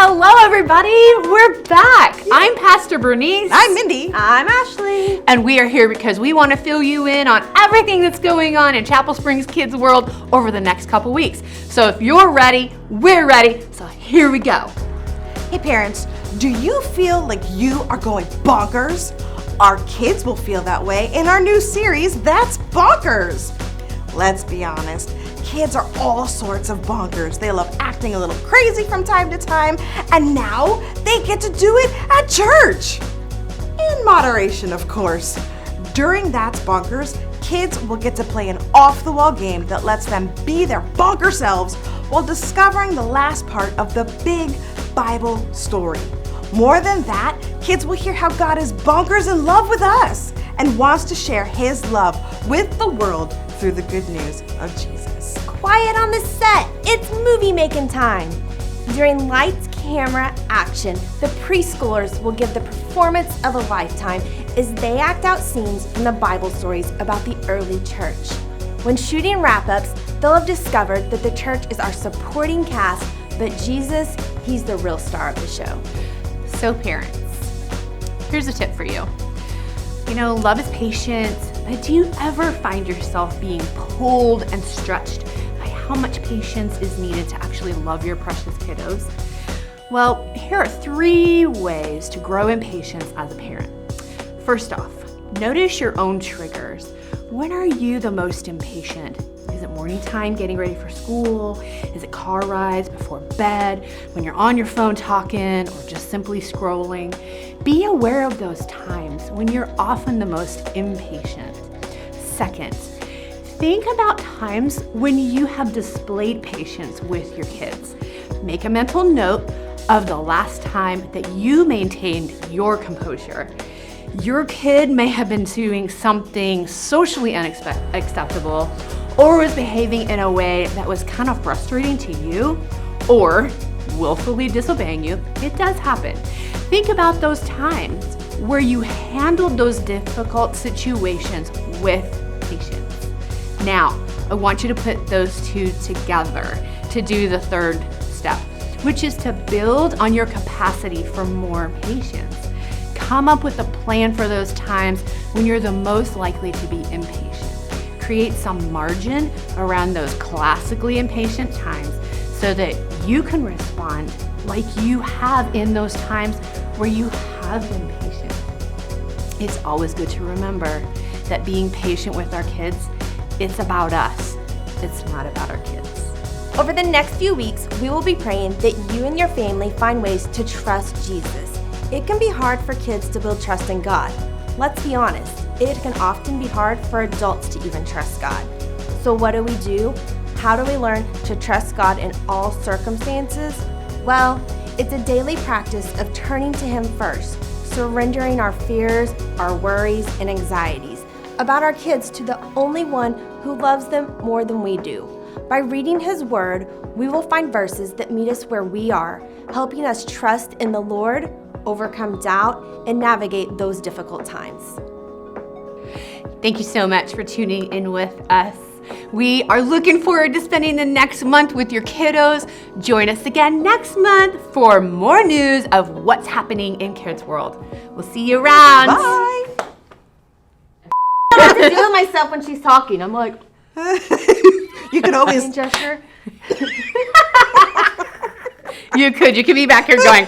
Hello, everybody. We're back. I'm Pastor Bernice. I'm Mindy. I'm Ashley. And we are here because we want to fill you in on everything that's going on in Chapel Springs Kids World over the next couple weeks. So if you're ready, we're ready. So here we go. Hey parents, do you feel like you are going bonkers? Our kids will feel that way in our new series, That's Bonkers. Let's be honest, kids are all sorts of bonkers. They love acting a little crazy from time to time, and now they get to do it at church. In moderation, of course. During That's Bonkers, kids will get to play an off-the-wall game that lets them be their bonker selves while discovering the last part of the big Bible story. More than that, kids will hear how God is bonkers in love with us and wants to share His love with the world through the good news of Jesus. Quiet on the set. It's movie making time. During lights, camera, action, the preschoolers will give the performance of a lifetime as they act out scenes from the Bible stories about the early church. When shooting wrap-ups, they'll have discovered that the church is our supporting cast, but Jesus, He's the real star of the show. So parents, here's a tip for you. You know, love is patient, but do you ever find yourself being pulled and stretched by how much patience is needed to actually love your precious kiddos? Well, here are 3 ways to grow in patience as a parent. First off, notice your own triggers. When are you the most impatient? Is it morning time getting ready for school? Is it car rides before bed? When you're on your phone talking or just simply scrolling? Be aware of those times when you're often the most impatient. Second, think about times when you have displayed patience with your kids. Make a mental note of the last time that you maintained your composure. Your kid may have been doing something socially unacceptable or was behaving in a way that was kind of frustrating to you or willfully disobeying you. It does happen. Think about those times where you handled those difficult situations with patience. Now, I want you to put those 2 together to do the 3rd step, which is to build on your capacity for more patience. Come up with a plan for those times when you're the most likely to be impatient. Create some margin around those classically impatient times so that you can respond like you have in those times where you have been patient. It's always good to remember that being patient with our kids, it's about us. It's not about our kids. Over the next few weeks, we will be praying that you and your family find ways to trust Jesus. It can be hard for kids to build trust in God. Let's be honest, it can often be hard for adults to even trust God. So what do? How do we learn to trust God in all circumstances? Well, it's a daily practice of turning to Him first, surrendering our fears, our worries, and anxieties about our kids to the only one who loves them more than we do. By reading His Word, we will find verses that meet us where we are, helping us trust in the Lord, overcome doubt, and navigate those difficult times. Thank you so much for tuning in with us. We are looking forward to spending the next month with your kiddos. Join us again next month for more news of what's happening in Kids World. We'll see you around. Bye! I have to deal with myself when she's talking. I'm like, You can always gesture. You could be back here going.